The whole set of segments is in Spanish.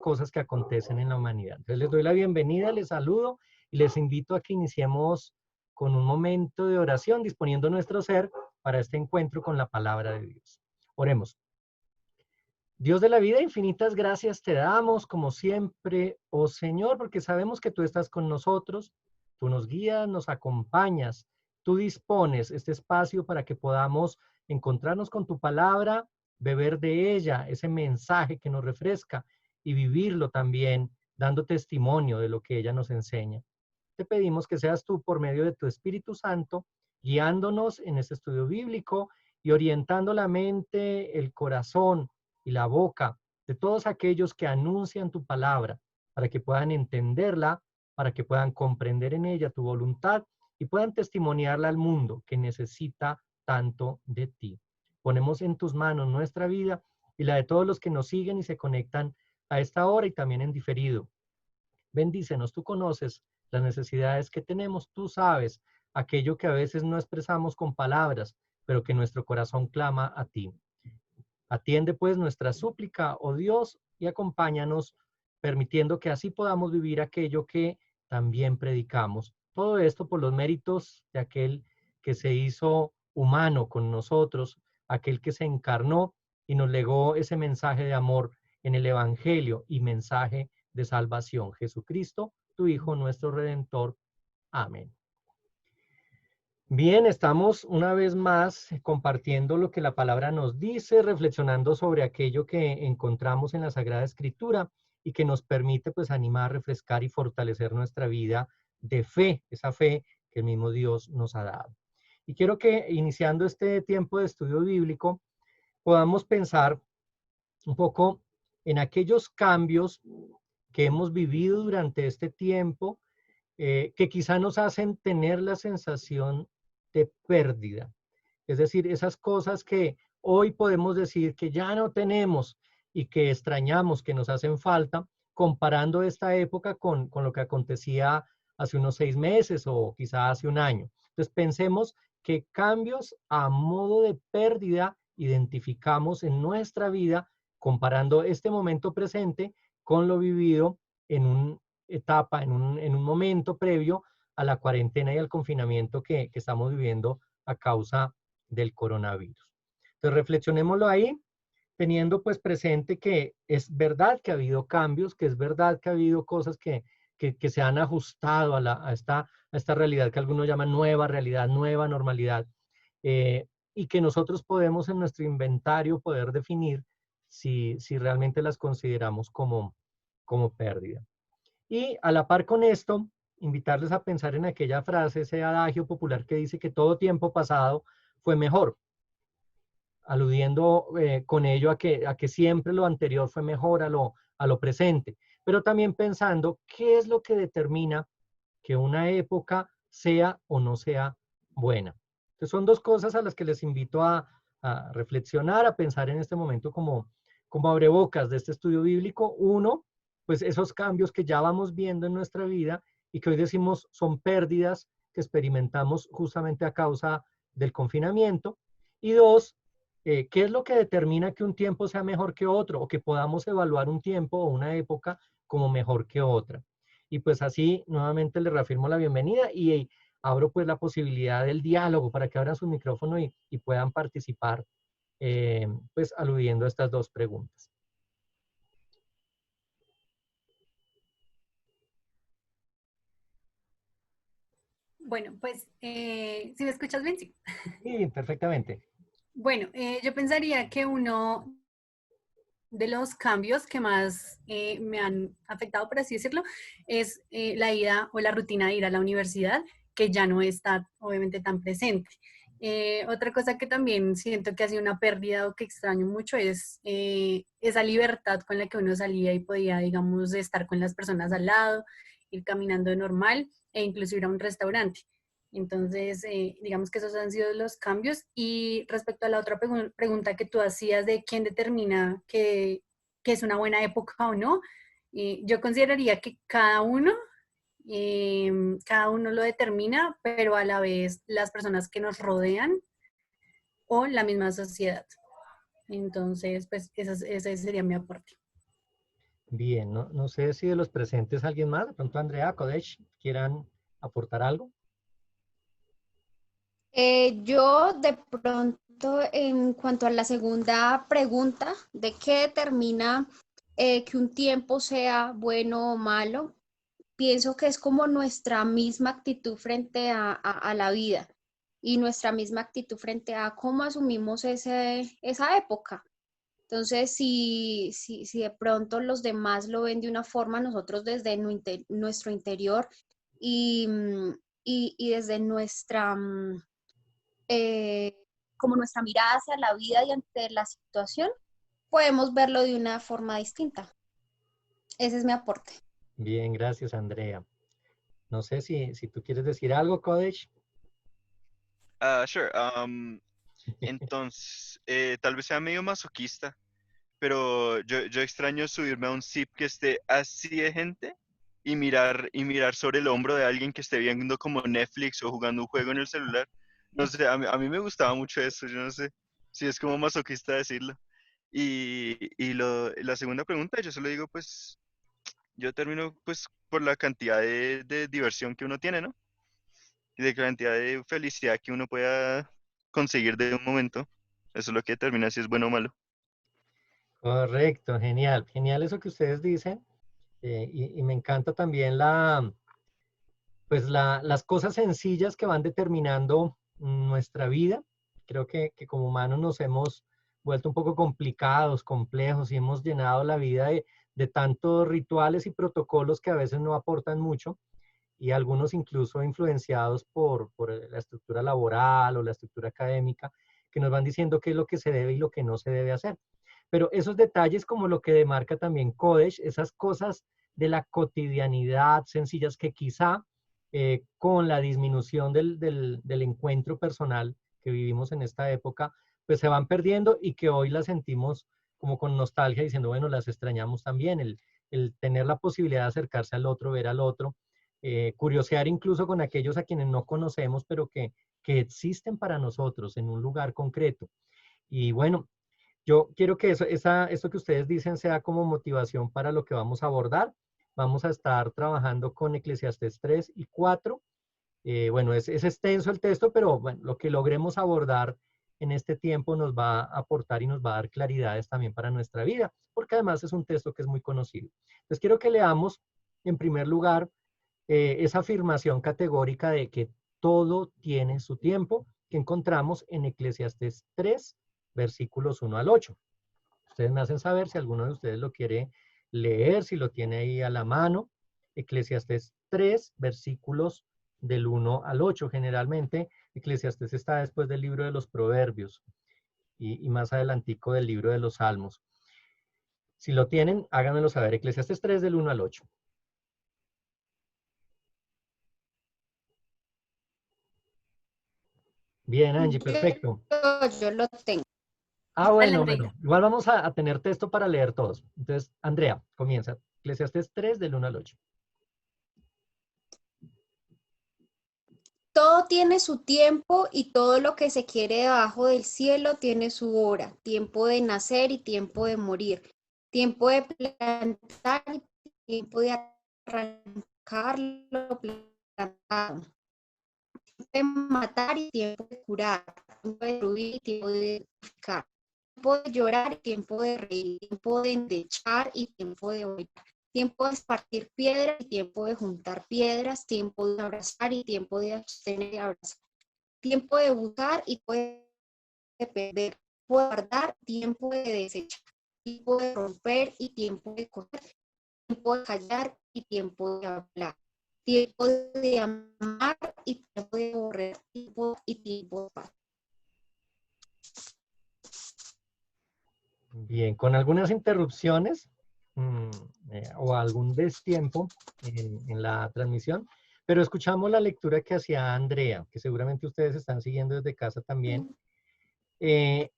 cosas que acontecen en la humanidad. Entonces les doy la bienvenida, les saludo y les invito a que iniciemos con un momento de oración, disponiendo nuestro ser para este encuentro con la palabra de Dios. Oremos. Dios de la vida, infinitas gracias te damos, como siempre, oh Señor, porque sabemos que tú estás con nosotros, tú nos guías, nos acompañas, tú dispones este espacio para que podamos encontrarnos con tu palabra, beber de ella, ese mensaje que nos refresca y vivirlo también, dando testimonio de lo que ella nos enseña. Te pedimos que seas tú por medio de tu Espíritu Santo, guiándonos en este estudio bíblico y orientando la mente, el corazón y la boca de todos aquellos que anuncian tu palabra, para que puedan entenderla, para que puedan comprender en ella tu voluntad y puedan testimoniarla al mundo que necesita tanto de ti. Ponemos en tus manos nuestra vida y la de todos los que nos siguen y se conectan a esta hora y también en diferido. Bendícenos, tú conoces las necesidades que tenemos, tú sabes aquello que a veces no expresamos con palabras, pero que nuestro corazón clama a ti. Atiende pues nuestra súplica, oh Dios, y acompáñanos, permitiendo que así podamos vivir aquello que también predicamos. Todo esto por los méritos de aquel que se hizo humano con nosotros, aquel que se encarnó y nos legó ese mensaje de amor en el Evangelio y mensaje de salvación. Jesucristo, tu Hijo, nuestro Redentor. Amén. Bien, estamos una vez más compartiendo lo que la palabra nos dice, reflexionando sobre aquello que encontramos en la Sagrada Escritura y que nos permite pues animar, refrescar y fortalecer nuestra vida de fe, esa fe que el mismo Dios nos ha dado. Y quiero que iniciando este tiempo de estudio bíblico podamos pensar un poco en aquellos cambios que hemos vivido durante este tiempo que quizá nos hacen tener la sensación de pérdida. Es decir, esas cosas que hoy podemos decir que ya no tenemos y que extrañamos, que nos hacen falta, comparando esta época con lo que acontecía hace unos 6 meses o quizá hace un año. Entonces pensemos qué cambios a modo de pérdida identificamos en nuestra vida comparando este momento presente con lo vivido en una etapa, en un momento previo a la cuarentena y al confinamiento que estamos viviendo a causa del coronavirus. Entonces, reflexionémoslo ahí, teniendo pues presente que es verdad que ha habido cambios, que es verdad que ha habido cosas que se han ajustado a esta realidad que algunos llaman nueva realidad, nueva normalidad, y que nosotros podemos en nuestro inventario poder definir si realmente las consideramos como pérdida. Y a la par con esto, invitarles a pensar en aquella frase, ese adagio popular que dice que todo tiempo pasado fue mejor, aludiendo con ello a que siempre lo anterior fue mejor a lo presente, pero también pensando qué es lo que determina que una época sea o no sea buena. Entonces son dos cosas a las que les invito a reflexionar, a pensar en este momento como abrebocas de este estudio bíblico. Uno, pues esos cambios que ya vamos viendo en nuestra vida y que hoy decimos son pérdidas que experimentamos justamente a causa del confinamiento. Y dos, ¿qué es lo que determina que un tiempo sea mejor que otro o que podamos evaluar un tiempo o una época como mejor que otra? Y pues así nuevamente les reafirmo la bienvenida y abro pues la posibilidad del diálogo para que abran su micrófono y puedan participar pues aludiendo a estas dos preguntas. Bueno, pues, si me escuchas bien, sí. Sí, perfectamente. Bueno, yo pensaría que uno de los cambios que más me han afectado, por así decirlo, es la ida o la rutina de ir a la universidad, que ya no está obviamente tan presente. Otra cosa que también siento que ha sido una pérdida o que extraño mucho es esa libertad con la que uno salía y podía, digamos, estar con las personas al lado, ir caminando normal e incluso ir a un restaurante. Entonces, digamos que esos han sido los cambios. Y respecto a la otra pregunta que tú hacías de quién determina que es una buena época o no, yo consideraría que cada uno lo determina, pero a la vez las personas que nos rodean o la misma sociedad. Entonces, pues ese sería mi aporte. Bien, no sé si de los presentes alguien más, de pronto Andrea, Kodesh, quieran aportar algo. Yo de pronto, en cuanto a la segunda pregunta, ¿de qué determina que un tiempo sea bueno o malo? Pienso que es como nuestra misma actitud frente a la vida y nuestra misma actitud frente a cómo asumimos esa época. Entonces, si de pronto los demás lo ven de una forma, nosotros desde nuestro interior y, y desde nuestra, eh, como nuestra mirada hacia la vida y ante la situación, podemos verlo de una forma distinta. Ese es mi aporte. Bien, gracias, Andrea. No sé si tú quieres decir algo, Kodesh. Sure. Entonces, tal vez sea medio masoquista, pero yo extraño subirme a un zip que esté así de gente y mirar sobre el hombro de alguien que esté viendo como Netflix o jugando un juego en el celular. No sé, a mí me gustaba mucho eso, yo no sé si es como masoquista decirlo. La segunda pregunta, yo solo digo, pues, yo termino pues por la cantidad de diversión que uno tiene, ¿no? Y de cantidad de felicidad que uno pueda conseguir de un momento. Eso es lo que determina si es bueno o malo. Correcto, genial, genial eso que ustedes dicen. Y me encanta también las cosas sencillas que van determinando nuestra vida. Creo que como humanos nos hemos vuelto un poco complicados, complejos y hemos llenado la vida de tantos rituales y protocolos que a veces no aportan mucho y algunos incluso influenciados por la estructura laboral o la estructura académica que nos van diciendo qué es lo que se debe y lo que no se debe hacer. Pero esos detalles como lo que demarca también Kodesh, esas cosas de la cotidianidad sencillas que quizá con la disminución del encuentro personal que vivimos en esta época, pues se van perdiendo y que hoy las sentimos como con nostalgia diciendo, bueno, las extrañamos también, el tener la posibilidad de acercarse al otro, ver al otro, curiosear incluso con aquellos a quienes no conocemos, pero que existen para nosotros en un lugar concreto. Y bueno, yo quiero que esto que ustedes dicen sea como motivación para lo que vamos a abordar. Vamos a estar trabajando con Eclesiastés 3 y 4. Bueno, es extenso el texto, pero bueno, lo que logremos abordar en este tiempo nos va a aportar y nos va a dar claridades también para nuestra vida, porque además es un texto que es muy conocido. Entonces quiero que leamos en primer lugar esa afirmación categórica de que todo tiene su tiempo que encontramos en Eclesiastés 3, versículos 1 al 8. Ustedes me hacen saber si alguno de ustedes lo quiere leer, si lo tiene ahí a la mano. Eclesiastés 3, versículos del 1 al 8. Generalmente, Eclesiastés está después del libro de los Proverbios y más adelantico del libro de los Salmos. Si lo tienen, háganmelo saber. Eclesiastés 3, del 1 al 8. Bien, Angie, perfecto. Yo lo tengo. Ah, Dale, bueno, Andreina. bueno. Igual vamos a tener texto para leer todos. Entonces, Andrea, comienza. Eclesiastés 3, del 1 al 8. Todo tiene su tiempo y todo lo que se quiere debajo del cielo tiene su hora, tiempo de nacer y tiempo de morir, tiempo de plantar y tiempo de arrancar lo plantado, tiempo de matar y tiempo de curar, tiempo de destruir y tiempo de edificar, tiempo de llorar y tiempo de reír, tiempo de endechar y tiempo de oír, tiempo de esparcir piedras y tiempo de juntar piedras, tiempo de abrazar y tiempo de abstener y abrazar, tiempo de buscar y tiempo de perder, tiempo de guardar, tiempo de desechar, tiempo de romper y tiempo de coser, tiempo de callar y tiempo de hablar, tiempo de amar y tiempo de aborrecer, tiempo y tiempo de paz. Bien, con algunas interrupciones o algún destiempo en la transmisión, pero escuchamos la lectura que hacía Andrea, que seguramente ustedes están siguiendo desde casa también. Eh,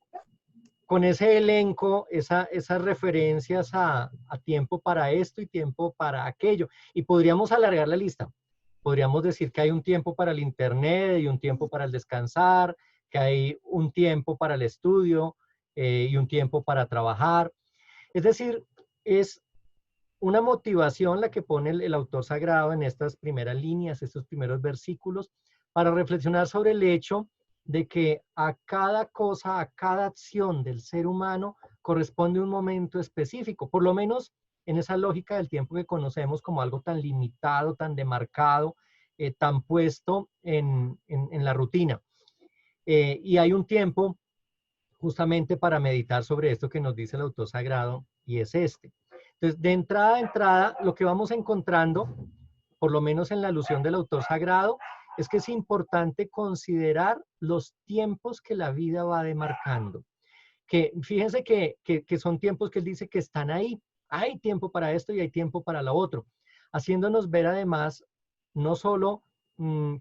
con ese elenco, esas referencias a tiempo para esto y tiempo para aquello. Y podríamos alargar la lista. Podríamos decir que hay un tiempo para el internet y un tiempo para el descansar, que hay un tiempo para el estudio y un tiempo para trabajar. Es decir, es una motivación la que pone el autor sagrado en estas primeras líneas, estos primeros versículos, para reflexionar sobre el hecho de que a cada cosa, a cada acción del ser humano corresponde un momento específico, por lo menos en esa lógica del tiempo que conocemos como algo tan limitado, tan demarcado, tan puesto en la rutina. Y hay un tiempo justamente para meditar sobre esto que nos dice el autor sagrado, y es este. Entonces, de entrada a entrada, lo que vamos encontrando, por lo menos en la alusión del autor sagrado, es que es importante considerar los tiempos que la vida va demarcando. Que fíjense que son tiempos que él dice que están ahí. Hay tiempo para esto y hay tiempo para lo otro. Haciéndonos ver además, no solo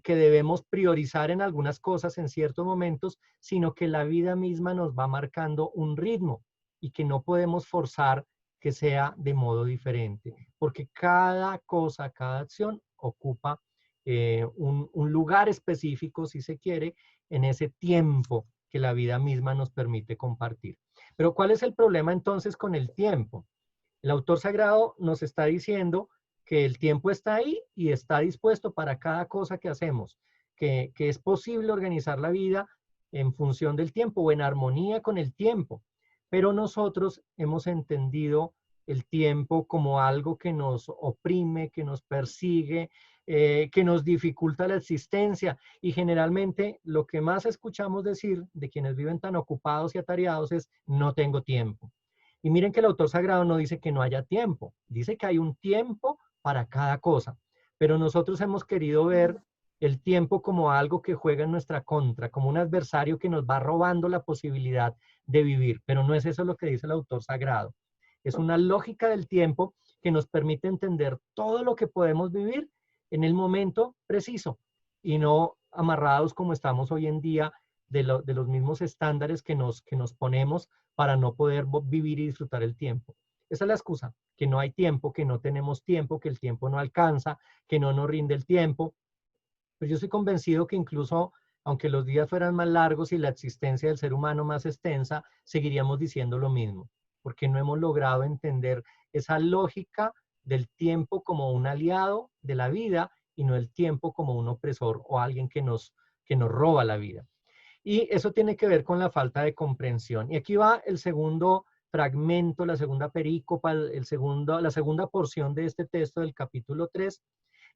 que debemos priorizar en algunas cosas en ciertos momentos, sino que la vida misma nos va marcando un ritmo y que no podemos forzar que sea de modo diferente, porque cada cosa, cada acción ocupa un lugar específico, si se quiere, en ese tiempo que la vida misma nos permite compartir. Pero ¿cuál es el problema entonces con el tiempo? El autor sagrado nos está diciendo que el tiempo está ahí y está dispuesto para cada cosa que hacemos, que es posible organizar la vida en función del tiempo o en armonía con el tiempo. Pero nosotros hemos entendido el tiempo como algo que nos oprime, que nos persigue, que nos dificulta la existencia. Y generalmente lo que más escuchamos decir de quienes viven tan ocupados y atareados es no tengo tiempo. Y miren que el autor sagrado no dice que no haya tiempo, dice que hay un tiempo para cada cosa. Pero nosotros hemos querido ver el tiempo como algo que juega en nuestra contra, como un adversario que nos va robando la posibilidad de vivir. Pero no es eso lo que dice el autor sagrado. Es una lógica del tiempo que nos permite entender todo lo que podemos vivir en el momento preciso y no amarrados como estamos hoy en día de los mismos estándares que nos ponemos para no poder vivir y disfrutar el tiempo. Esa es la excusa, que no hay tiempo, que no tenemos tiempo, que el tiempo no alcanza, que no nos rinde el tiempo. Pero yo estoy convencido que incluso, aunque los días fueran más largos y la existencia del ser humano más extensa, seguiríamos diciendo lo mismo, porque no hemos logrado entender esa lógica del tiempo como un aliado de la vida y no el tiempo como un opresor o alguien que nos roba la vida. Y eso tiene que ver con la falta de comprensión. Y aquí va el segundo fragmento, la segunda perícopa, la segunda porción de este texto del capítulo 3,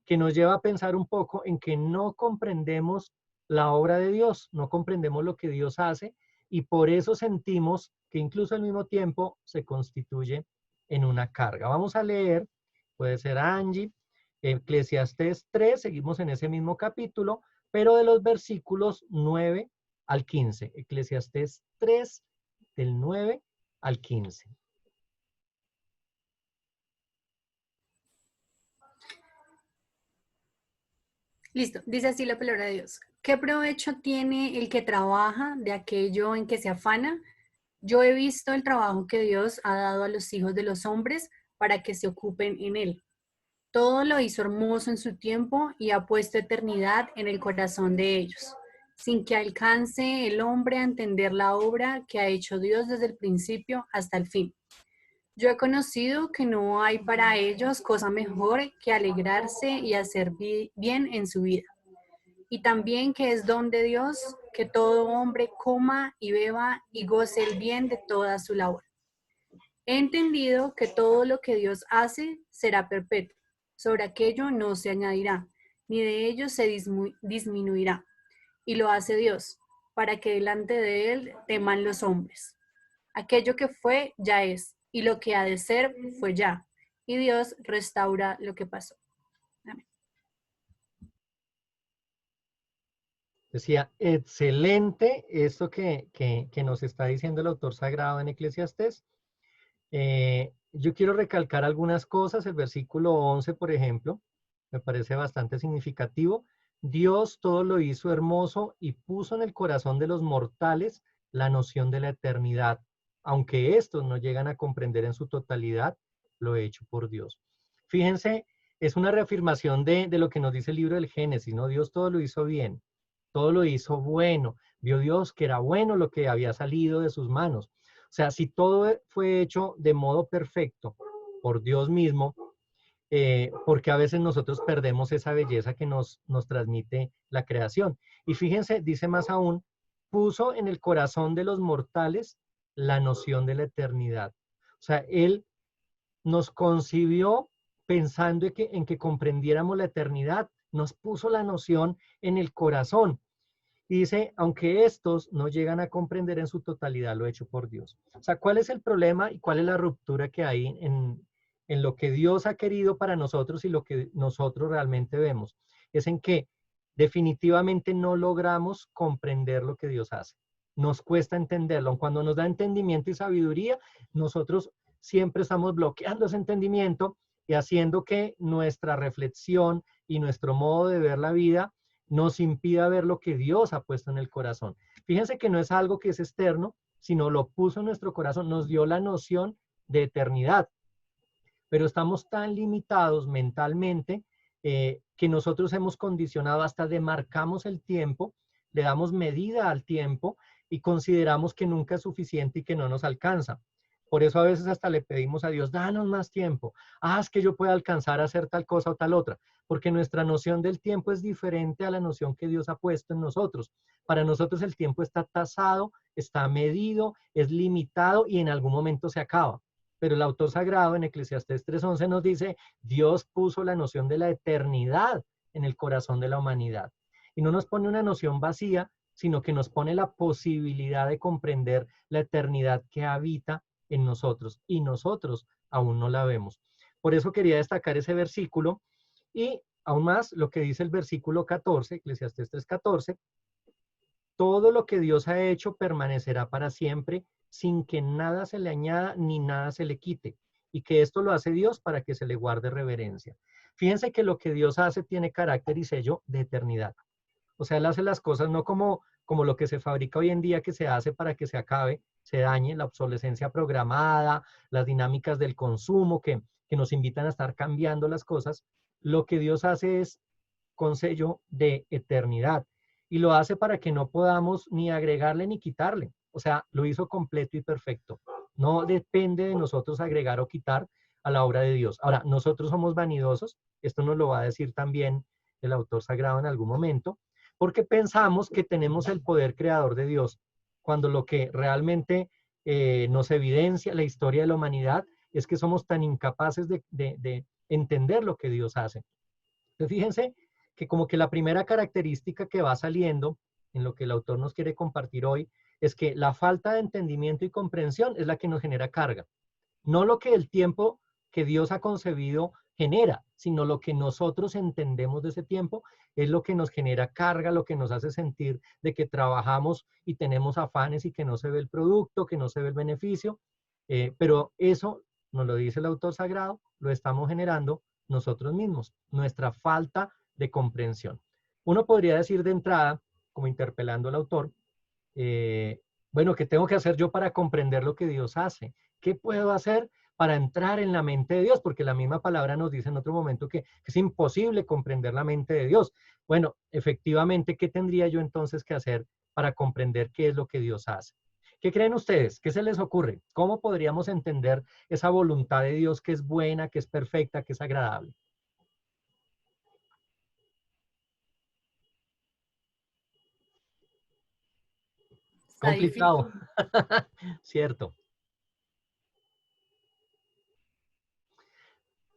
que nos lleva a pensar un poco en que no comprendemos la obra de Dios, no comprendemos lo que Dios hace y por eso sentimos que incluso al mismo tiempo se constituye en una carga. Vamos a leer, puede ser Angie, Eclesiastés 3, seguimos en ese mismo capítulo, pero de los versículos 9 al 15. Eclesiastés 3, del 9 al 15. Listo, dice así la palabra de Dios. ¿Qué provecho tiene el que trabaja de aquello en que se afana? Yo he visto el trabajo que Dios ha dado a los hijos de los hombres para que se ocupen en él. Todo lo hizo hermoso en su tiempo y ha puesto eternidad en el corazón de ellos, sin que alcance el hombre a entender la obra que ha hecho Dios desde el principio hasta el fin. Yo he conocido que no hay para ellos cosa mejor que alegrarse y hacer bien en su vida. Y también que es don de Dios que todo hombre coma y beba y goce el bien de toda su labor. He entendido que todo lo que Dios hace será perpetuo. Sobre aquello no se añadirá, ni de ello se disminuirá. Y lo hace Dios, para que delante de él teman los hombres. Aquello que fue ya es, y lo que ha de ser fue ya. Y Dios restaura lo que pasó. Amén. Decía, excelente esto que nos está diciendo el autor sagrado en Eclesiastés. Yo quiero recalcar algunas cosas. El versículo 11, por ejemplo, me parece bastante significativo. Dios todo lo hizo hermoso y puso en el corazón de los mortales la noción de la eternidad, aunque estos no llegan a comprender en su totalidad lo hecho por Dios. Fíjense, es una reafirmación de lo que nos dice el libro del Génesis, ¿no? Dios todo lo hizo bien, todo lo hizo bueno. Vio Dios que era bueno lo que había salido de sus manos. O sea, si todo fue hecho de modo perfecto por Dios mismo, porque a veces nosotros perdemos esa belleza que nos transmite la creación. Y fíjense, dice más aún, puso en el corazón de los mortales la noción de la eternidad. O sea, Él nos concibió pensando en que comprendiéramos la eternidad, nos puso la noción en el corazón. Y dice, aunque estos no llegan a comprender en su totalidad lo hecho por Dios. O sea, ¿cuál es el problema y cuál es la ruptura que hay en lo que Dios ha querido para nosotros y lo que nosotros realmente vemos? Es en que definitivamente no logramos comprender lo que Dios hace. Nos cuesta entenderlo. Cuando nos da entendimiento y sabiduría, nosotros siempre estamos bloqueando ese entendimiento y haciendo que nuestra reflexión y nuestro modo de ver la vida nos impida ver lo que Dios ha puesto en el corazón. Fíjense que no es algo que es externo, sino lo puso en nuestro corazón, nos dio la noción de eternidad. Pero estamos tan limitados mentalmente que nosotros hemos condicionado, hasta demarcamos el tiempo, le damos medida al tiempo y consideramos que nunca es suficiente y que no nos alcanza. Por eso a veces hasta le pedimos a Dios, danos más tiempo. Es que yo pueda alcanzar a hacer tal cosa o tal otra, porque nuestra noción del tiempo es diferente a la noción que Dios ha puesto en nosotros. Para nosotros el tiempo está tasado, está medido, es limitado y en algún momento se acaba. Pero el autor sagrado en Eclesiastés 3:11 nos dice, Dios puso la noción de la eternidad en el corazón de la humanidad. Y no nos pone una noción vacía, sino que nos pone la posibilidad de comprender la eternidad que habita en nosotros y nosotros aún no la vemos. Por eso quería destacar ese versículo y aún más lo que dice el versículo 14, Eclesiastés 3:14, todo lo que Dios ha hecho permanecerá para siempre sin que nada se le añada ni nada se le quite, y que esto lo hace Dios para que se le guarde reverencia. Fíjense que lo que Dios hace tiene carácter y sello de eternidad. O sea, Él hace las cosas no como lo que se fabrica hoy en día, que se hace para que se acabe, se dañe, la obsolescencia programada, las dinámicas del consumo que nos invitan a estar cambiando las cosas. Lo que Dios hace es con sello de eternidad y lo hace para que no podamos ni agregarle ni quitarle. O sea, lo hizo completo y perfecto. No depende de nosotros agregar o quitar a la obra de Dios. Ahora, nosotros somos vanidosos, esto nos lo va a decir también el autor sagrado en algún momento, porque pensamos que tenemos el poder creador de Dios, cuando lo que realmente nos evidencia la historia de la humanidad es que somos tan incapaces de entender lo que Dios hace. Entonces, fíjense que como que la primera característica que va saliendo en lo que el autor nos quiere compartir hoy es que la falta de entendimiento y comprensión es la que nos genera carga. No lo que el tiempo que Dios ha concebido genera, sino lo que nosotros entendemos de ese tiempo es lo que nos genera carga, lo que nos hace sentir de que trabajamos y tenemos afanes y que no se ve el producto, que no se ve el beneficio, pero eso, nos lo dice el autor sagrado, lo estamos generando nosotros mismos, nuestra falta de comprensión. Uno podría decir de entrada, como interpelando al autor, bueno, ¿qué tengo que hacer yo para comprender lo que Dios hace? ¿Qué puedo hacer para entrar en la mente de Dios? Porque la misma palabra nos dice en otro momento que es imposible comprender la mente de Dios. Bueno, efectivamente, ¿qué tendría yo entonces que hacer para comprender qué es lo que Dios hace? ¿Qué creen ustedes? ¿Qué se les ocurre? ¿Cómo podríamos entender esa voluntad de Dios que es buena, que es perfecta, que es agradable? Está Complicado, difícil. cierto.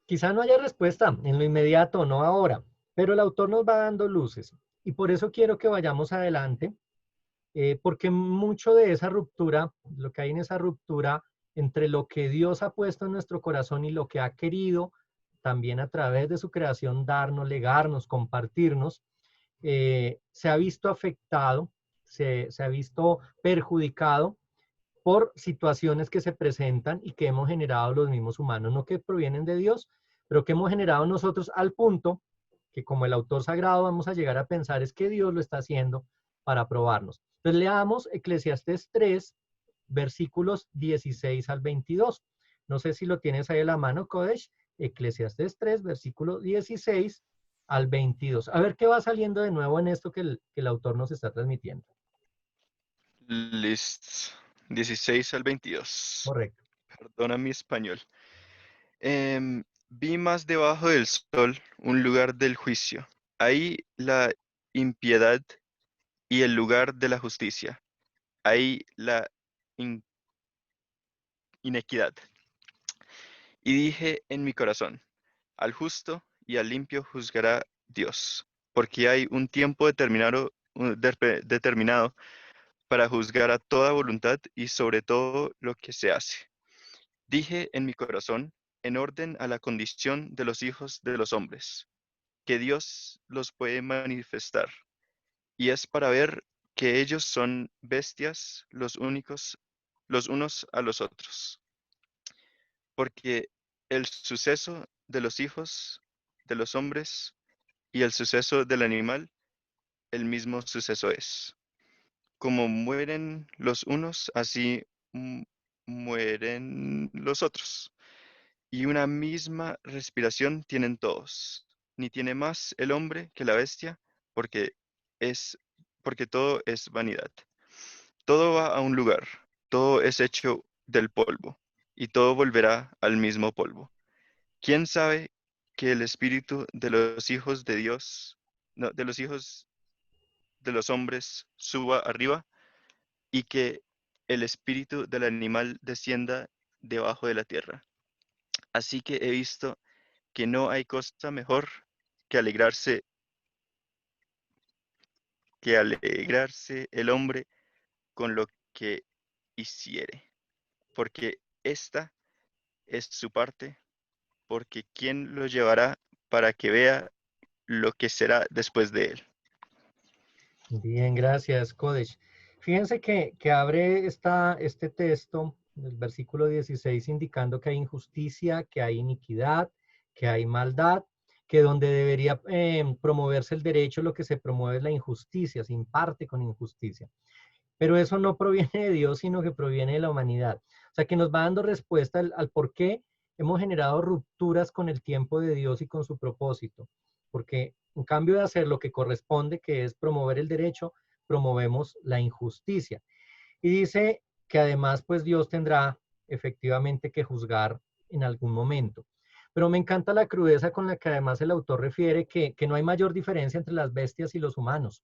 Quizá no haya respuesta en lo inmediato, no ahora, pero el autor nos va dando luces. Y por eso quiero que vayamos adelante, porque mucho de esa ruptura, lo que hay en esa ruptura entre lo que Dios ha puesto en nuestro corazón y lo que ha querido también a través de su creación darnos, legarnos, compartirnos, se ha visto afectado, se ha visto perjudicado por situaciones que se presentan y que hemos generado los mismos humanos, no que provienen de Dios, pero que hemos generado nosotros al punto que como el autor sagrado vamos a llegar a pensar es que Dios lo está haciendo para probarnos. Entonces leamos Eclesiastés 3, versículos 16 al 22. No sé si lo tienes ahí a la mano, Kodesh. Eclesiastés 3, versículo 16 al 22. A ver qué va saliendo de nuevo en esto que el autor nos está transmitiendo. Listo. 16 al 22. Correcto. Perdona mi español. Vi más debajo del sol un lugar del juicio. Ahí la impiedad y el lugar de la justicia. Ahí la in- inequidad. Y dije en mi corazón, al justo y al limpio juzgará Dios, porque hay un tiempo determinado para juzgar a toda voluntad y sobre todo lo que se hace. Dije en mi corazón, en orden a la condición de los hijos de los hombres, que Dios los puede manifestar, y es para ver que ellos son bestias los unos a los otros, porque el suceso de los hijos de los hombres y el suceso del animal, el mismo suceso es. Como mueren los unos, así mueren los otros. Y una misma respiración tienen todos. Ni tiene más el hombre que la bestia, porque es, porque todo es vanidad. Todo va a un lugar, todo es hecho del polvo, y todo volverá al mismo polvo. ¿Quién sabe que el espíritu de los hijos de Dios, no, de los hijos de los hombres suba arriba y que el espíritu del animal descienda debajo de la tierra? Así que he visto que no hay cosa mejor que alegrarse el hombre con lo que hiciere, porque esta es su parte, porque ¿quién lo llevará para que vea lo que será después de él? Bien, gracias, Kodesh. Fíjense que abre este texto, el versículo 16, indicando que hay injusticia, que hay iniquidad, que hay maldad, que donde debería promoverse el derecho, lo que se promueve es la injusticia, se imparte con injusticia. Pero eso no proviene de Dios, sino que proviene de la humanidad. O sea, que nos va dando respuesta al por qué hemos generado rupturas con el tiempo de Dios y con su propósito. Porque en cambio de hacer lo que corresponde, que es promover el derecho, promovemos la injusticia. Y dice que además, pues Dios tendrá efectivamente que juzgar en algún momento. Pero me encanta la crudeza con la que además el autor refiere que no hay mayor diferencia entre las bestias y los humanos,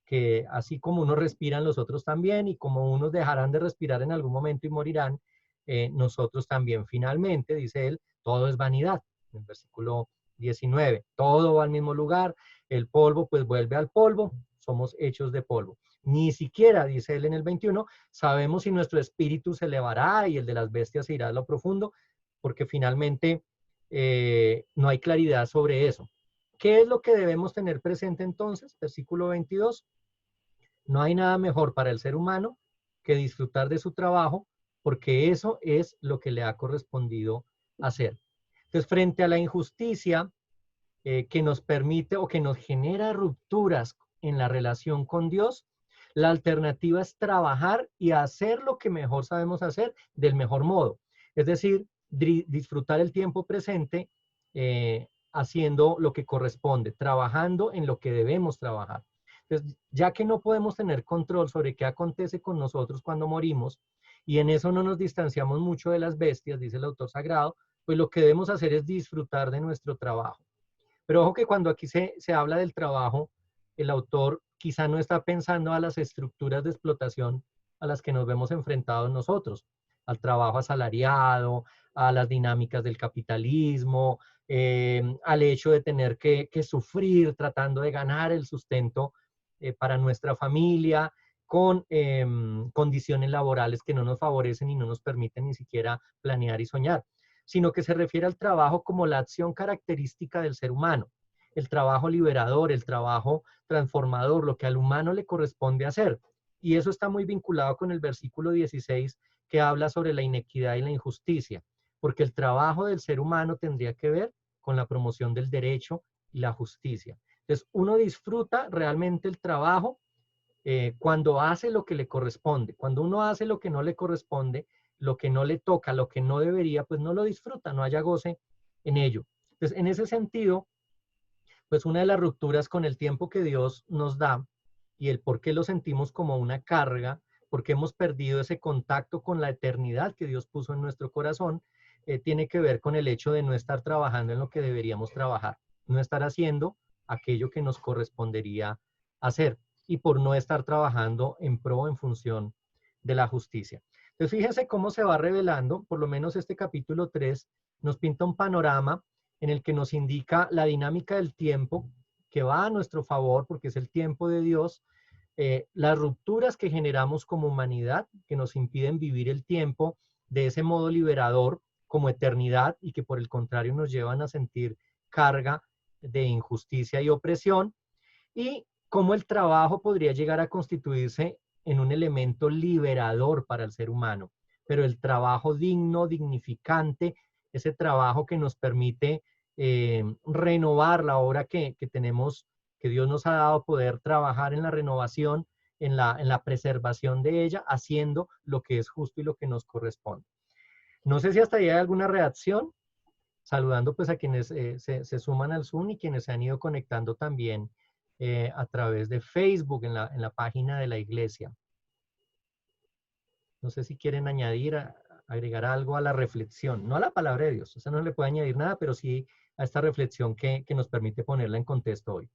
que así como unos respiran, los otros también, y como unos dejarán de respirar en algún momento y morirán, nosotros también. Finalmente, dice él, todo es vanidad. En el versículo 19, todo va al mismo lugar, el polvo pues vuelve al polvo, somos hechos de polvo. Ni siquiera, dice él en el 21, sabemos si nuestro espíritu se elevará y el de las bestias se irá a lo profundo, porque finalmente no hay claridad sobre eso. ¿Qué es lo que debemos tener presente entonces? Versículo 22. No hay nada mejor para el ser humano que disfrutar de su trabajo, porque eso es lo que le ha correspondido hacer. Entonces, frente a la injusticia que nos permite o que nos genera rupturas en la relación con Dios, la alternativa es trabajar y hacer lo que mejor sabemos hacer del mejor modo. Es decir, disfrutar el tiempo presente haciendo lo que corresponde, trabajando en lo que debemos trabajar. Entonces, ya que no podemos tener control sobre qué acontece con nosotros cuando morimos, y en eso no nos distanciamos mucho de las bestias, dice el autor sagrado, pues lo que debemos hacer es disfrutar de nuestro trabajo. Pero ojo que cuando aquí se habla del trabajo, el autor quizá no está pensando a las estructuras de explotación a las que nos vemos enfrentados nosotros, al trabajo asalariado, a las dinámicas del capitalismo, al hecho de tener que sufrir tratando de ganar el sustento para nuestra familia, con condiciones laborales que no nos favorecen y no nos permiten ni siquiera planear y soñar, sino que se refiere al trabajo como la acción característica del ser humano, el trabajo liberador, el trabajo transformador, lo que al humano le corresponde hacer. Y eso está muy vinculado con el versículo 16 que habla sobre la inequidad y la injusticia, porque el trabajo del ser humano tendría que ver con la promoción del derecho y la justicia. Entonces, uno disfruta realmente el trabajo cuando hace lo que le corresponde. Cuando uno hace lo que no le corresponde, lo que no le toca, lo que no debería, pues no lo disfruta, no haya goce en ello. Entonces, en ese sentido, pues una de las rupturas con el tiempo que Dios nos da y el por qué lo sentimos como una carga, porque hemos perdido ese contacto con la eternidad que Dios puso en nuestro corazón, tiene que ver con el hecho de no estar trabajando en lo que deberíamos trabajar, no estar haciendo aquello que nos correspondería hacer y por no estar trabajando en pro, en función de la justicia. Entonces, fíjense cómo se va revelando, por lo menos este capítulo 3 nos pinta un panorama en el que nos indica la dinámica del tiempo que va a nuestro favor, porque es el tiempo de Dios, las rupturas que generamos como humanidad, que nos impiden vivir el tiempo de ese modo liberador como eternidad y que por el contrario nos llevan a sentir carga de injusticia y opresión, y cómo el trabajo podría llegar a constituirse en un elemento liberador para el ser humano, pero el trabajo digno, dignificante, ese trabajo que nos permite renovar la obra que tenemos, que Dios nos ha dado, poder trabajar en la renovación, en la preservación de ella, haciendo lo que es justo y lo que nos corresponde. No sé si hasta ahí hay alguna reacción, saludando pues a quienes se suman al Zoom y quienes se han ido conectando también a través de Facebook en la página de la iglesia. No sé si quieren agregar algo a la reflexión, no a la palabra de Dios, o sea, no le puede añadir nada, pero sí a esta reflexión que nos permite ponerla en contexto hoy.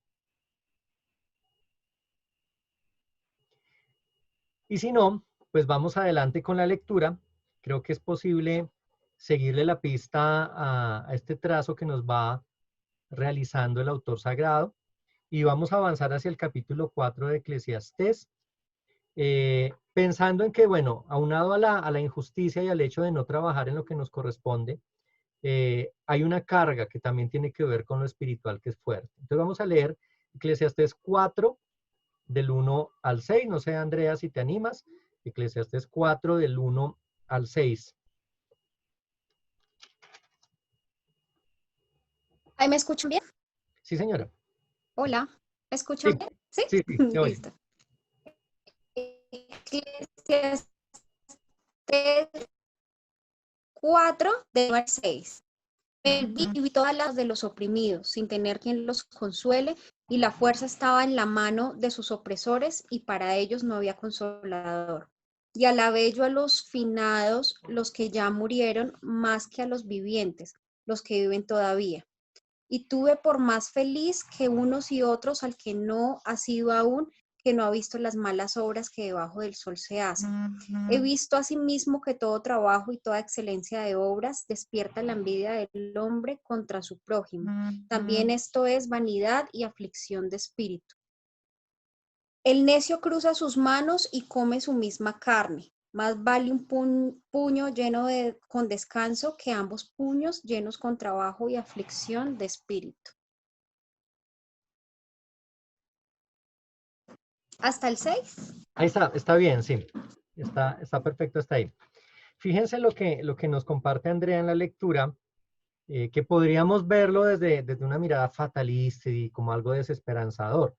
Y si no, pues vamos adelante con la lectura. Creo que es posible seguirle la pista a este trazo que nos va realizando el autor sagrado y vamos a avanzar hacia el capítulo 4 de Eclesiastés, pensando en que, bueno, aunado a la injusticia y al hecho de no trabajar en lo que nos corresponde, hay una carga que también tiene que ver con lo espiritual que es fuerte. Entonces vamos a leer Eclesiastés 4, del 1 al 6. No sé, Andrea, si te animas. Eclesiastés 4, del 1 al 6. ¿Ahí me escuchan bien? Sí, señora. Hola, ¿me escuchan Sí, bien? ¿Sí? sí, se oye. Listo. Eclesiastés 4, del 1 al 6. Vi todas las de los oprimidos, sin tener quien los consuele, y la fuerza estaba en la mano de sus opresores, y para ellos no había consolador. Y alabé yo a los finados, los que ya murieron, más que a los vivientes, los que viven todavía. Y tuve por más feliz que unos y otros al que no ha sido aún, que no ha visto las malas obras que debajo del sol se hacen. He visto asimismo que todo trabajo y toda excelencia de obras despierta la envidia del hombre contra su prójimo. También esto es vanidad y aflicción de espíritu. El necio cruza sus manos y come su misma carne. Más vale un puño lleno con descanso que ambos puños llenos con trabajo y aflicción de espíritu. ¿Hasta el 6? Ahí está bien, sí. Está perfecto hasta ahí. Fíjense lo que nos comparte Andrea en la lectura, que podríamos verlo desde una mirada fatalista y como algo desesperanzador.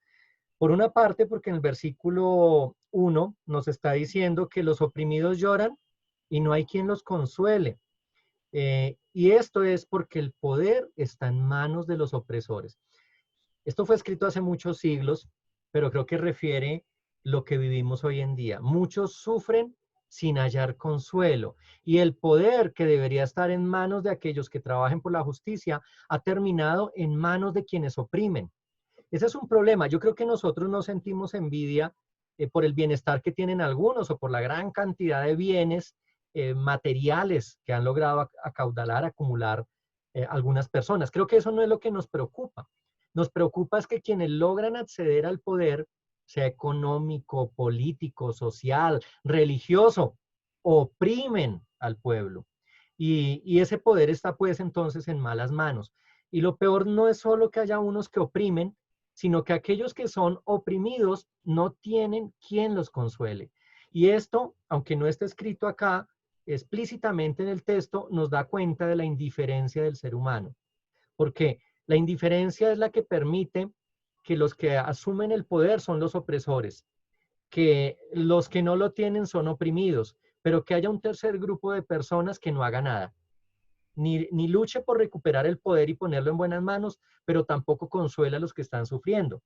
Por una parte, porque en el versículo 1 nos está diciendo que los oprimidos lloran y no hay quien los consuele. Y esto es porque el poder está en manos de los opresores. Esto fue escrito hace muchos siglos, pero creo que refiere lo que vivimos hoy en día. Muchos sufren sin hallar consuelo y el poder que debería estar en manos de aquellos que trabajen por la justicia ha terminado en manos de quienes oprimen. Ese es un problema. Yo creo que nosotros no sentimos envidia por el bienestar que tienen algunos o por la gran cantidad de bienes materiales que han logrado acaudalar, acumular algunas personas. Creo que eso no es lo que nos preocupa. Nos preocupa es que quienes logran acceder al poder, sea económico, político, social, religioso, oprimen al pueblo. Y ese poder está pues entonces en malas manos. Y lo peor no es solo que haya unos que oprimen, sino que aquellos que son oprimidos no tienen quien los consuele. Y esto, aunque no está escrito acá explícitamente en el texto, nos da cuenta de la indiferencia del ser humano. Porque la indiferencia es la que permite que los que asumen el poder son los opresores, que los que no lo tienen son oprimidos, pero que haya un tercer grupo de personas que no haga nada. Ni luche por recuperar el poder y ponerlo en buenas manos, pero tampoco consuela a los que están sufriendo.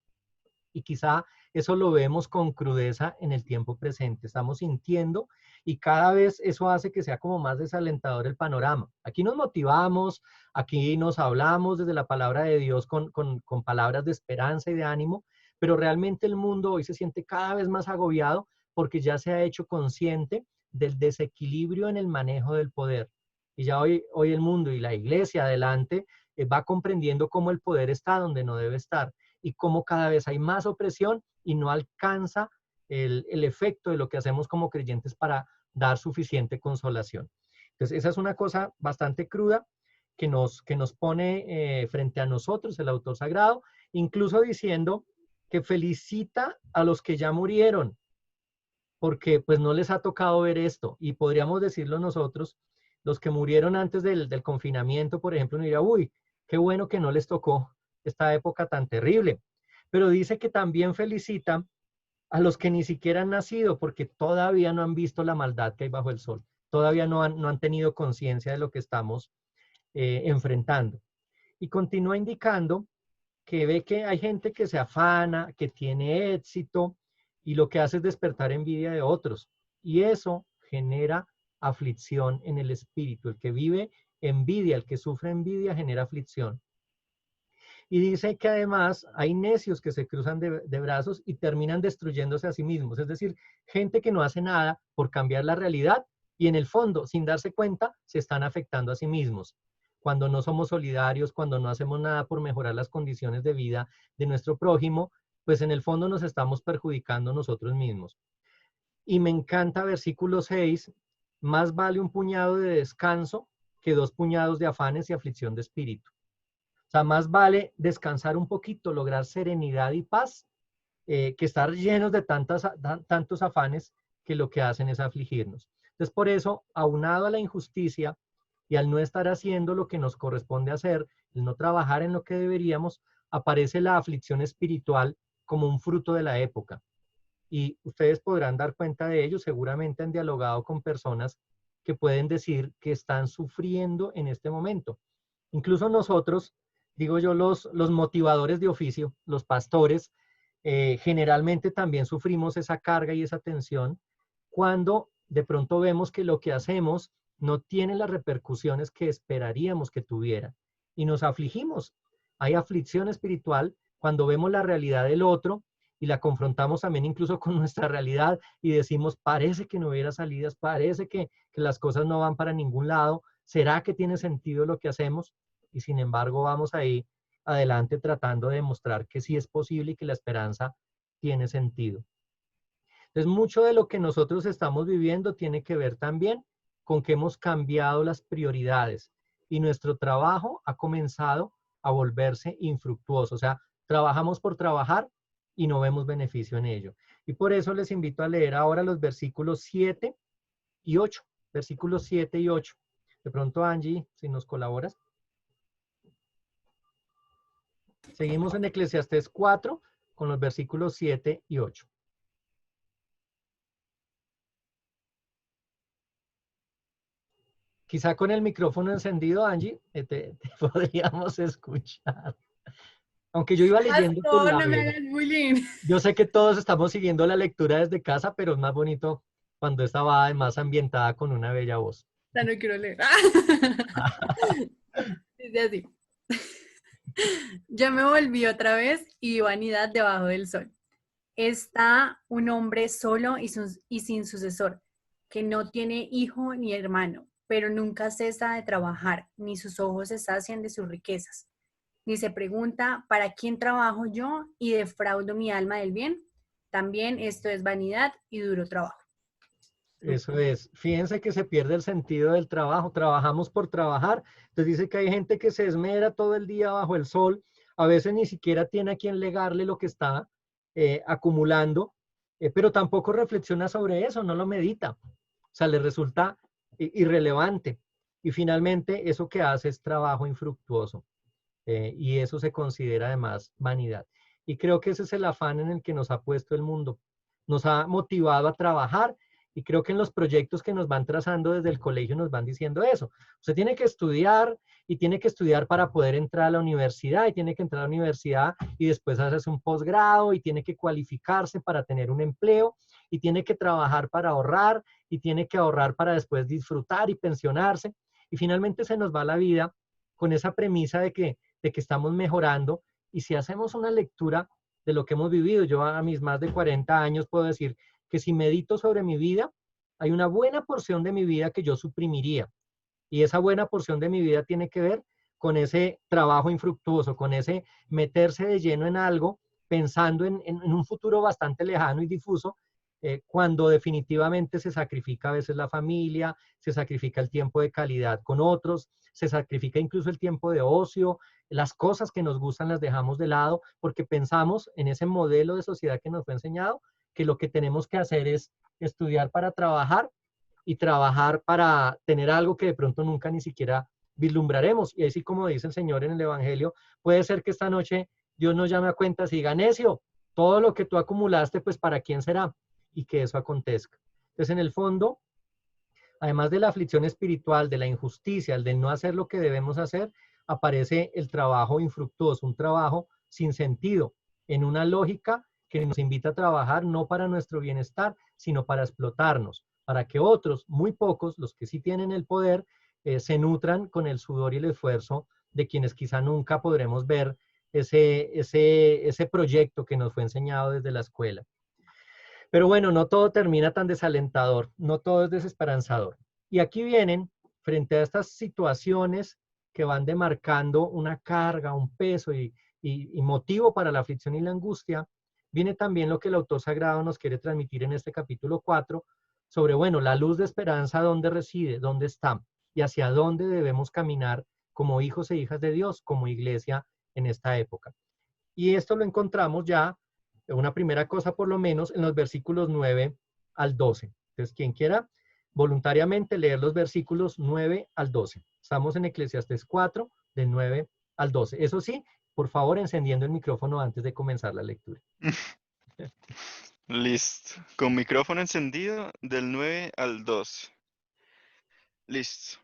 Y quizá eso lo vemos con crudeza en el tiempo presente. Estamos sintiendo y cada vez eso hace que sea como más desalentador el panorama. Aquí nos motivamos, aquí nos hablamos desde la palabra de Dios con palabras de esperanza y de ánimo, pero realmente el mundo hoy se siente cada vez más agobiado porque ya se ha hecho consciente del desequilibrio en el manejo del poder. Y ya hoy el mundo y la iglesia adelante va comprendiendo cómo el poder está donde no debe estar y cómo cada vez hay más opresión y no alcanza el efecto de lo que hacemos como creyentes para dar suficiente consolación. Entonces, esa es una cosa bastante cruda que nos pone frente a nosotros, el autor sagrado, incluso diciendo que felicita a los que ya murieron, porque pues no les ha tocado ver esto. Y podríamos decirlo nosotros, los que murieron antes del confinamiento, por ejemplo, nos diría, uy, qué bueno que no les tocó esta época tan terrible. Pero dice que también felicita a los que ni siquiera han nacido, porque todavía no han visto la maldad que hay bajo el sol. Todavía no han tenido conciencia de lo que estamos enfrentando. Y continúa indicando que ve que hay gente que se afana, que tiene éxito, y lo que hace es despertar envidia de otros. Y eso genera aflicción en el espíritu. El que vive envidia, el que sufre envidia, genera aflicción. Y dice que además hay necios que se cruzan de brazos y terminan destruyéndose a sí mismos. Es decir, gente que no hace nada por cambiar la realidad y en el fondo, sin darse cuenta, se están afectando a sí mismos. Cuando no somos solidarios, cuando no hacemos nada por mejorar las condiciones de vida de nuestro prójimo, pues en el fondo nos estamos perjudicando nosotros mismos. Y me encanta versículo 6, más vale un puñado de descanso que 2 puñados de afanes y aflicción de espíritu. O sea, más vale descansar un poquito, lograr serenidad y paz, que estar llenos de tantos afanes que lo que hacen es afligirnos. Entonces, por eso, aunado a la injusticia y al no estar haciendo lo que nos corresponde hacer, el no trabajar en lo que deberíamos, aparece la aflicción espiritual como un fruto de la época. Y ustedes podrán dar cuenta de ello, seguramente han dialogado con personas que pueden decir que están sufriendo en este momento. Incluso nosotros, digo yo, los motivadores de oficio, los pastores, generalmente también sufrimos esa carga y esa tensión cuando de pronto vemos que lo que hacemos no tiene las repercusiones que esperaríamos que tuviera y nos afligimos. Hay aflicción espiritual cuando vemos la realidad del otro y la confrontamos también incluso con nuestra realidad y decimos, parece que no hubiera salidas, parece que las cosas no van para ningún lado, ¿será que tiene sentido lo que hacemos? Y sin embargo vamos ahí adelante tratando de demostrar que sí es posible y que la esperanza tiene sentido. Entonces, mucho de lo que nosotros estamos viviendo tiene que ver también con que hemos cambiado las prioridades y nuestro trabajo ha comenzado a volverse infructuoso. O sea, trabajamos por trabajar y no vemos beneficio en ello. Y por eso les invito a leer ahora los versículos 7 y 8. Versículos 7 y 8. De pronto, Angie, si nos colaboras. Seguimos en Eclesiastés 4 con los versículos 7 y 8. Quizá con el micrófono encendido, Angie, te podríamos escuchar. Aunque yo iba leyendo tu no me hagas bullying. Yo sé que todos estamos siguiendo la lectura desde casa, pero es más bonito cuando esta va además ambientada con una bella voz. Ya no quiero leer. Dice así. Ya me volví otra vez y vanidad debajo del sol. Está un hombre solo y sin sucesor, que no tiene hijo ni hermano, pero nunca cesa de trabajar, ni sus ojos se sacian de sus riquezas. Ni se pregunta, ¿para quién trabajo yo y defraudo mi alma del bien? También esto es vanidad y duro trabajo. Eso es. Fíjense que se pierde el sentido del trabajo. Trabajamos por trabajar. Entonces dice que hay gente que se esmera todo el día bajo el sol. A veces ni siquiera tiene a quien legarle lo que está acumulando, pero tampoco reflexiona sobre eso, no lo medita. O sea, le resulta irrelevante. Y finalmente eso que hace es trabajo infructuoso. Y eso se considera además vanidad. Y creo que ese es el afán en el que nos ha puesto el mundo. Nos ha motivado a trabajar Y creo que en los proyectos que nos van trazando desde el colegio nos van diciendo eso. Usted tiene que estudiar y tiene que estudiar para poder entrar a la universidad y tiene que entrar a la universidad y después hacerse un posgrado y tiene que cualificarse para tener un empleo y tiene que trabajar para ahorrar y tiene que ahorrar para después disfrutar y pensionarse. Y finalmente se nos va la vida con esa premisa de que estamos mejorando. Y si hacemos una lectura de lo que hemos vivido, yo a mis más de 40 años puedo decir que si medito sobre mi vida, hay una buena porción de mi vida que yo suprimiría. Y esa buena porción de mi vida tiene que ver con ese trabajo infructuoso, con ese meterse de lleno en algo, pensando en un futuro bastante lejano y difuso, cuando definitivamente se sacrifica a veces la familia, se sacrifica el tiempo de calidad con otros, se sacrifica incluso el tiempo de ocio, las cosas que nos gustan las dejamos de lado porque pensamos en ese modelo de sociedad que nos fue enseñado, que lo que tenemos que hacer es estudiar para trabajar y trabajar para tener algo que de pronto nunca ni siquiera vislumbraremos. Y así como dice el Señor en el Evangelio, puede ser que esta noche Dios nos llame a cuentas y diga, necio, todo lo que tú acumulaste, pues ¿para quién será? Y que eso acontezca. Entonces, en el fondo, además de la aflicción espiritual, de la injusticia, el de no hacer lo que debemos hacer, aparece el trabajo infructuoso, un trabajo sin sentido, en una lógica que nos invita a trabajar no para nuestro bienestar, sino para explotarnos, para que otros, muy pocos, los que sí tienen el poder, se nutran con el sudor y el esfuerzo de quienes quizá nunca podremos ver ese proyecto que nos fue enseñado desde la escuela. Pero bueno, no todo termina tan desalentador, no todo es desesperanzador. Y aquí vienen, frente a estas situaciones que van demarcando una carga, un peso y motivo para la aflicción y la angustia, viene también lo que el autor sagrado nos quiere transmitir en este capítulo 4, sobre, bueno, la luz de esperanza, ¿dónde reside? ¿Dónde está? Y hacia dónde debemos caminar como hijos e hijas de Dios, como iglesia en esta época. Y esto lo encontramos ya, una primera cosa por lo menos, en los versículos 9 al 12. Entonces, quien quiera voluntariamente leer los versículos 9 al 12. Estamos en Eclesiastés 4, del 9 al 12. Eso sí, por favor, encendiendo el micrófono antes de comenzar la lectura. Listo. Con micrófono encendido del 9 al 12. Listo.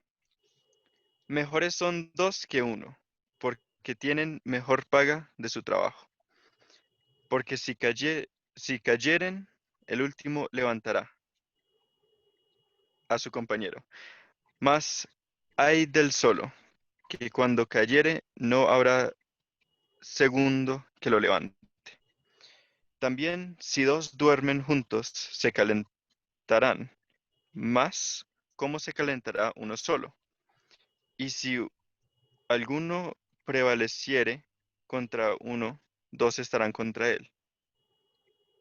Mejores son dos que uno, porque tienen mejor paga de su trabajo. Porque si cayeren, el último levantará a su compañero. Mas hay del solo, que cuando cayere no habrá segundo que lo levante. También si dos duermen juntos, se calentarán, mas ¿cómo se calentará uno solo? Y si alguno prevaleciere contra uno, dos estarán contra él.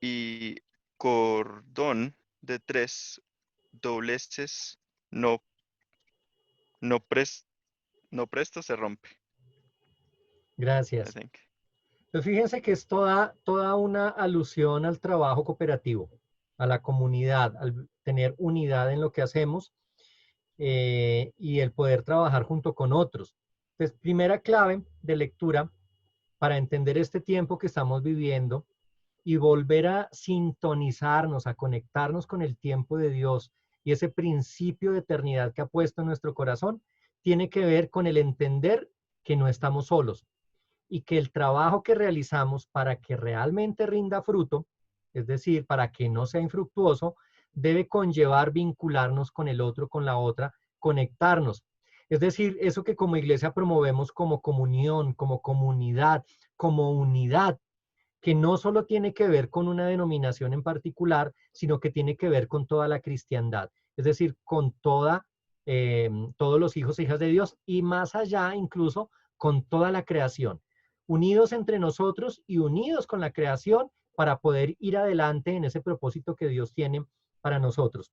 Y cordón de tres dobleces no presto se rompe. I Gracias. think. Pues fíjense que es toda una alusión al trabajo cooperativo, a la comunidad, al tener unidad en lo que hacemos y el poder trabajar junto con otros. Entonces, primera clave de lectura para entender este tiempo que estamos viviendo y volver a sintonizarnos, a conectarnos con el tiempo de Dios y ese principio de eternidad que ha puesto en nuestro corazón, tiene que ver con el entender que no estamos solos y que el trabajo que realizamos para que realmente rinda fruto, es decir, para que no sea infructuoso, debe conllevar vincularnos con el otro, con la otra, conectarnos. Es decir, eso que como iglesia promovemos como comunión, como comunidad, como unidad, que no solo tiene que ver con una denominación en particular, sino que tiene que ver con toda la cristiandad, es decir, con todos los hijos e hijas de Dios y más allá incluso con toda la creación, unidos entre nosotros y unidos con la creación para poder ir adelante en ese propósito que Dios tiene para nosotros.